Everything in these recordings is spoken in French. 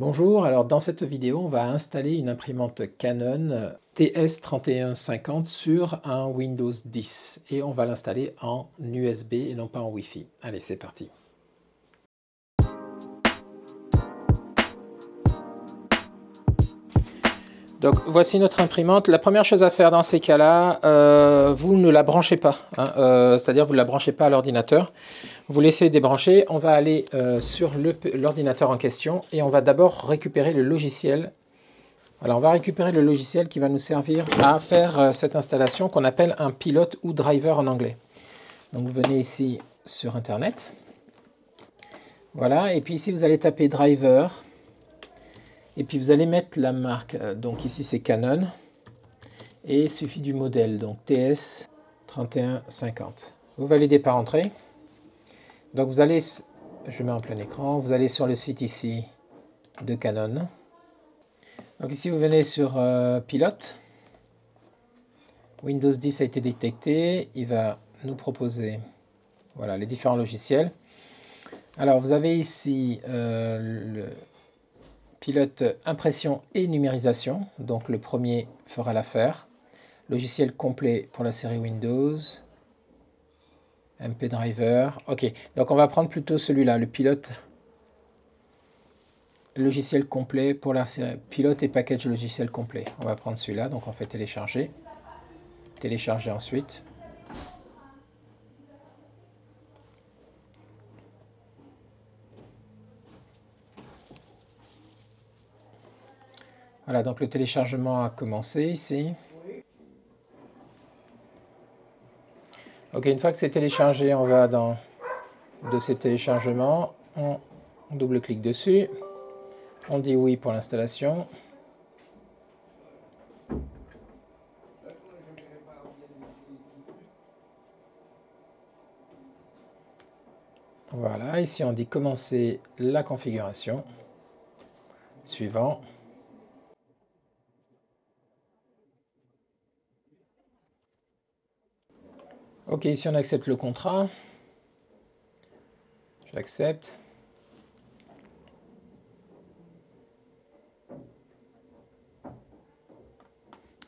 Bonjour, alors dans cette vidéo on va installer une imprimante Canon TS3150 sur un Windows 10 et on va l'installer en USB et non pas en Wi-Fi. Allez, c'est parti. Donc voici notre imprimante. La première chose à faire dans ces cas-là, vous ne la branchez pas, hein, c'est-à-dire vous ne la branchez pas à l'ordinateur. Vous laissez débrancher, on va aller sur l'ordinateur en question et on va d'abord récupérer le logiciel. Alors on va récupérer le logiciel qui va nous servir à faire cette installation qu'on appelle un pilote ou driver en anglais. Donc vous venez ici sur Internet. Voilà, et puis ici vous allez taper driver. Et puis vous allez mettre la marque, donc ici c'est Canon, et il suffit du modèle, donc TS3150. Vous validez par entrée. Donc vous allez, je mets en plein écran, vous allez sur le site ici de Canon. Donc ici vous venez sur Pilote. Windows 10 a été détecté, il va nous proposer voilà, les différents logiciels. Alors vous avez ici le pilote impression et numérisation, donc le premier fera l'affaire. Logiciel complet pour la série Windows. MP Driver. Ok, donc on va prendre plutôt celui-là, le pilote logiciel complet pour la série pilote et package logiciel complet. On va prendre celui-là, donc on fait télécharger. Télécharger ensuite. Voilà, donc le téléchargement a commencé ici. Ok, une fois que c'est téléchargé, on va dans dossier de téléchargement, on double-clique dessus, on dit oui pour l'installation. Voilà, ici on dit commencer la configuration. Suivant. Ok, ici on accepte le contrat. J'accepte.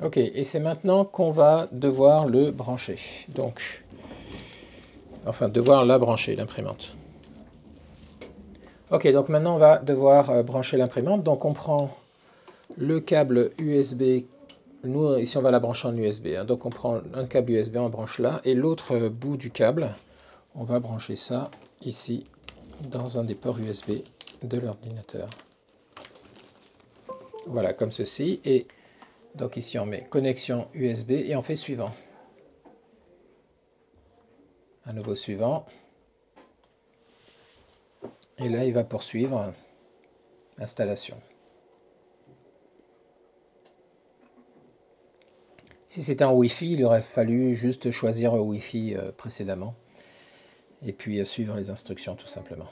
Ok, et c'est maintenant qu'on va devoir le brancher. Donc, enfin, devoir la brancher, l'imprimante. Ok, donc maintenant on va devoir brancher l'imprimante. Donc on prend le câble USB. Nous, ici on va la brancher en USB. Hein. Donc on prend un câble USB, on branche là. Et l'autre bout du câble, on va brancher ça ici, dans un des ports USB de l'ordinateur. Voilà, comme ceci. Et donc ici on met connexion USB et on fait suivant. Un nouveau suivant. Et là il va poursuivre l'installation. Si c'était en Wi-Fi, il aurait fallu juste choisir Wi-Fi précédemment. Et puis suivre les instructions tout simplement.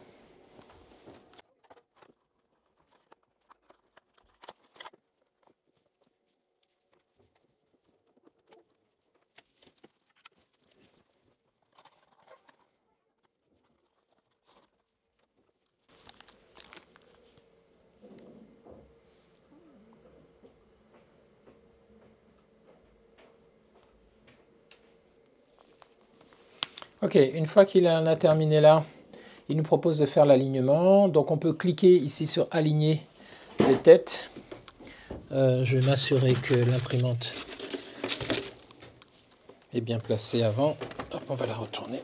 Ok, une fois qu'il en a terminé là, il nous propose de faire l'alignement. Donc on peut cliquer ici sur aligner les têtes. Je vais m'assurer que l'imprimante est bien placée avant. Hop, on va la retourner.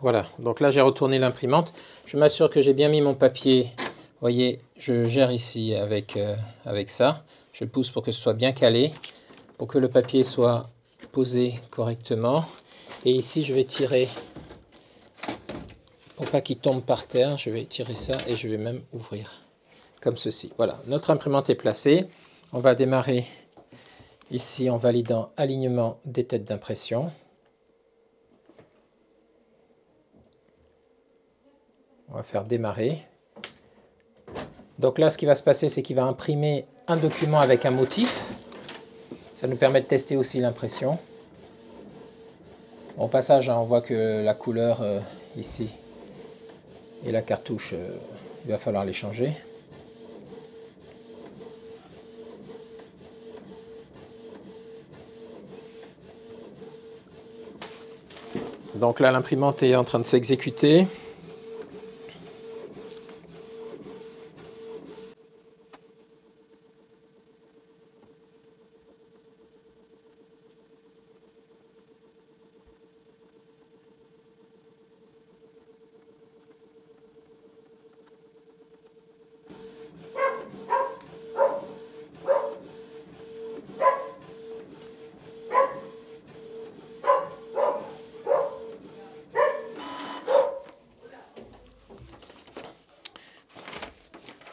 Voilà, donc là j'ai retourné l'imprimante. Je m'assure que j'ai bien mis mon papier. Vous voyez, je gère ici avec ça. Je pousse pour que ce soit bien calé, pour que le papier soit posé correctement. Et ici, je vais tirer, pour pas qu'il tombe par terre, je vais tirer ça et je vais même ouvrir, comme ceci. Voilà, notre imprimante est placée. On va démarrer ici en validant alignement des têtes d'impression. On va faire démarrer. Donc là, ce qui va se passer, c'est qu'il va imprimer un document avec un motif. Ça nous permet de tester aussi l'impression. Au passage, hein, on voit que la couleur ici et la cartouche, il va falloir les changer. Donc là, l'imprimante est en train de s'exécuter.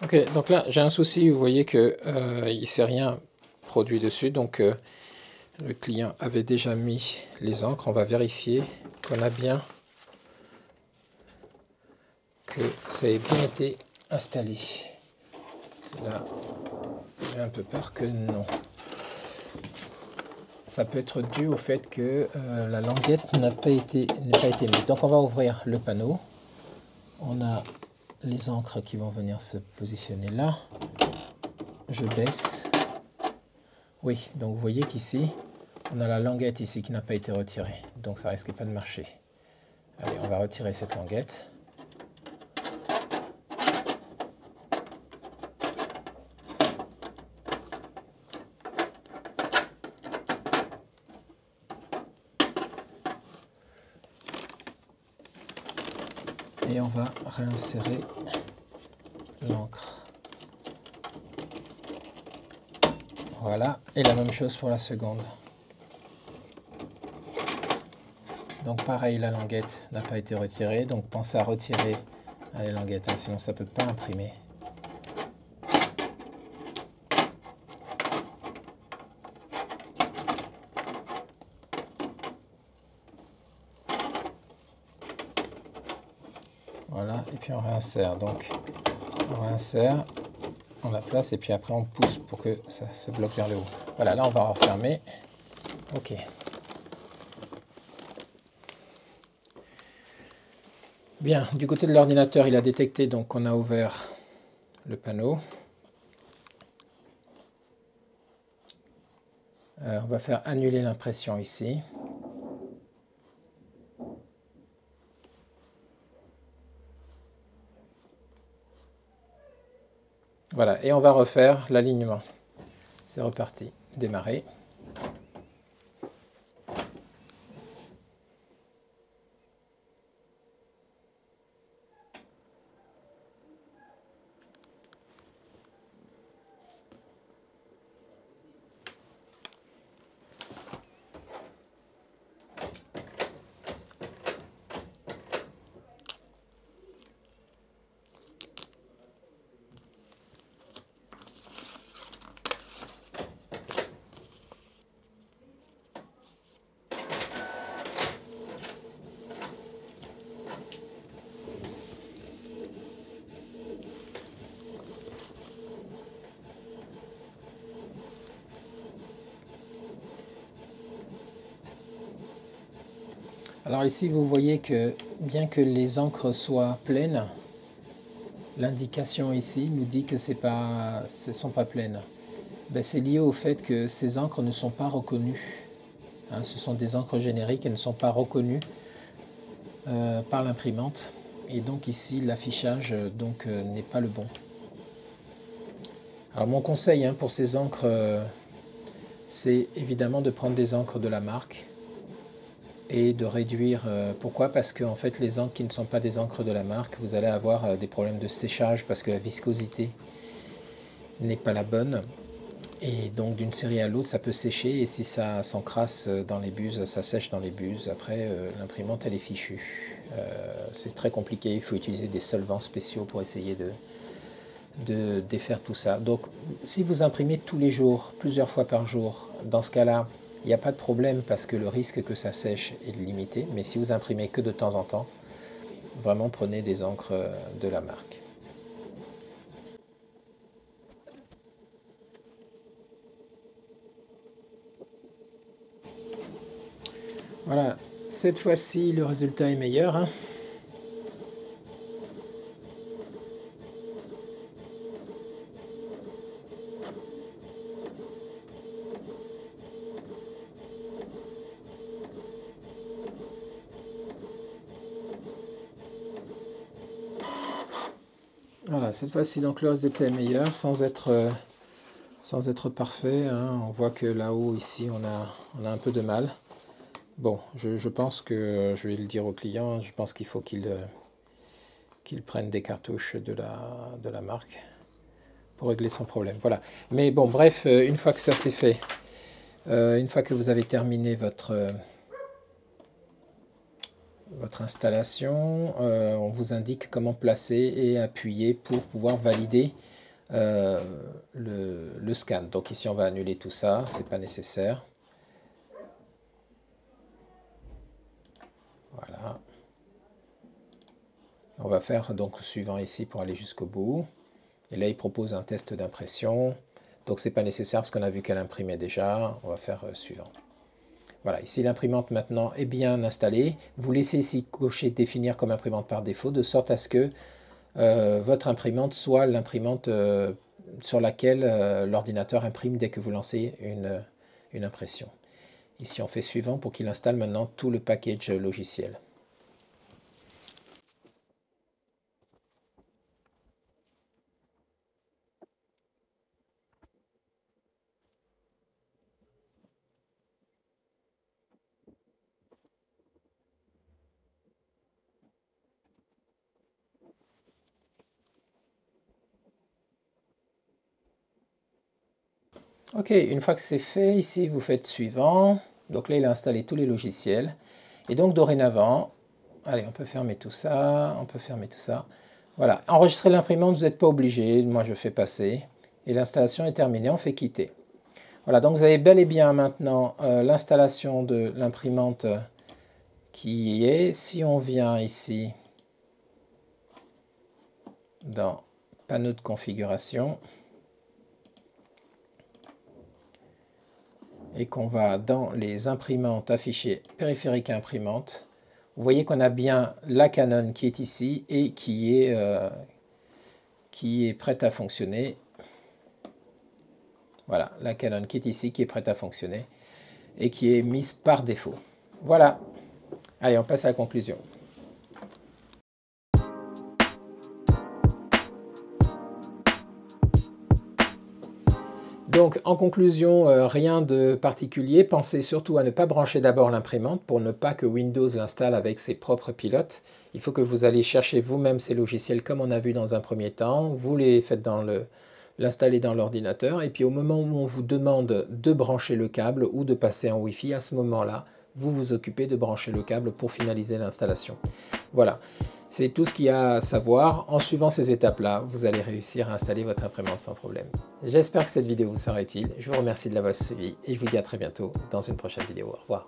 Ok, donc là j'ai un souci, vous voyez que il ne s'est rien produit dessus, donc le client avait déjà mis les encres. On va vérifier qu'on a bien, que ça ait bien été installé. Là, j'ai un peu peur que non. Ça peut être dû au fait que la languette n'a pas été mise. Donc on va ouvrir le panneau. On a les encres qui vont venir se positionner là. Je baisse. Oui, donc vous voyez qu'ici, on a la languette ici qui n'a pas été retirée. Donc ça risque pas de marcher. Allez, on va retirer cette languette. Et on va réinsérer l'encre. Voilà, et la même chose pour la seconde. Donc pareil, la languette n'a pas été retirée, donc pensez à retirer les languettes, hein, sinon ça ne peut pas imprimer. Voilà, et puis on réinsère. Donc on réinsère, on la place et puis après on pousse pour que ça se bloque vers le haut. Voilà, là on va refermer. Ok. Bien, du côté de l'ordinateur, il a détecté donc qu'on a ouvert le panneau. On va faire annuler l'impression ici. Voilà, et on va refaire l'alignement. C'est reparti. Démarrer. Alors ici, vous voyez que bien que les encres soient pleines, l'indication ici nous dit que ce ne sont pas pleines. Ben, c'est lié au fait que ces encres ne sont pas reconnues. Hein, ce sont des encres génériques et ne sont pas reconnues par l'imprimante. Et donc ici, l'affichage n'est pas le bon. Alors mon conseil pour ces encres, c'est évidemment de prendre des encres de la marque et de réduire. Pourquoi? Parce que en fait, les encres qui ne sont pas des encres de la marque, vous allez avoir des problèmes de séchage parce que la viscosité n'est pas la bonne. Et donc d'une série à l'autre, ça peut sécher et si ça s'encrasse dans les buses, ça sèche dans les buses. Après, l'imprimante, elle est fichue. C'est très compliqué, il faut utiliser des solvants spéciaux pour essayer de défaire tout ça. Donc si vous imprimez tous les jours, plusieurs fois par jour, dans ce cas-là, il n'y a pas de problème parce que le risque que ça sèche est limité. Mais si vous imprimez que de temps en temps, vraiment prenez des encres de la marque. Voilà, cette fois-ci, le résultat est meilleur, hein. Voilà, cette fois-ci, donc le résultat est meilleur, sans être parfait, hein. On voit que là-haut, ici, on a un peu de mal. Bon, je pense que, je vais le dire au client, je pense qu'il faut qu'il prenne des cartouches de la marque pour régler son problème. Voilà. Mais bon, bref, une fois que ça c'est fait, une fois que vous avez terminé votre installation, on vous indique comment placer et appuyer pour pouvoir valider le scan. Donc ici, on va annuler tout ça, c'est pas nécessaire. Voilà. On va faire donc le suivant ici pour aller jusqu'au bout. Et là, il propose un test d'impression. Donc, c'est pas nécessaire parce qu'on a vu qu'elle imprimait déjà. On va faire suivant. Voilà, ici l'imprimante maintenant est bien installée. Vous laissez ici cocher définir comme imprimante par défaut, de sorte à ce que votre imprimante soit l'imprimante sur laquelle l'ordinateur imprime dès que vous lancez une impression. Ici on fait suivant pour qu'il installe maintenant tout le package logiciel. Ok, une fois que c'est fait, ici vous faites suivant. Donc là il a installé tous les logiciels. Et donc dorénavant, allez, on peut fermer tout ça, on peut fermer tout ça. Voilà, enregistrer l'imprimante, vous n'êtes pas obligé, moi je fais passer. Et l'installation est terminée, on fait quitter. Voilà, donc vous avez bel et bien maintenant l'installation de l'imprimante qui y est. Si on vient ici dans panneau de configuration, et qu'on va dans les imprimantes affichées périphérique imprimante, vous voyez qu'on a bien la Canon qui est ici et qui est prête à fonctionner. Voilà, la Canon qui est ici, qui est prête à fonctionner et qui est mise par défaut. Voilà. Allez, on passe à la conclusion. Donc, en conclusion, rien de particulier. Pensez surtout à ne pas brancher d'abord l'imprimante pour ne pas que Windows l'installe avec ses propres pilotes. Il faut que vous allez chercher vous-même ces logiciels comme on a vu dans un premier temps. Vous les faites l'installer dans l'ordinateur. Et puis, au moment où on vous demande de brancher le câble ou de passer en Wi-Fi, à ce moment-là, vous vous occupez de brancher le câble pour finaliser l'installation. Voilà. C'est tout ce qu'il y a à savoir. En suivant ces étapes-là, vous allez réussir à installer votre imprimante sans problème. J'espère que cette vidéo vous sera utile. Je vous remercie de l'avoir suivi et je vous dis à très bientôt dans une prochaine vidéo. Au revoir.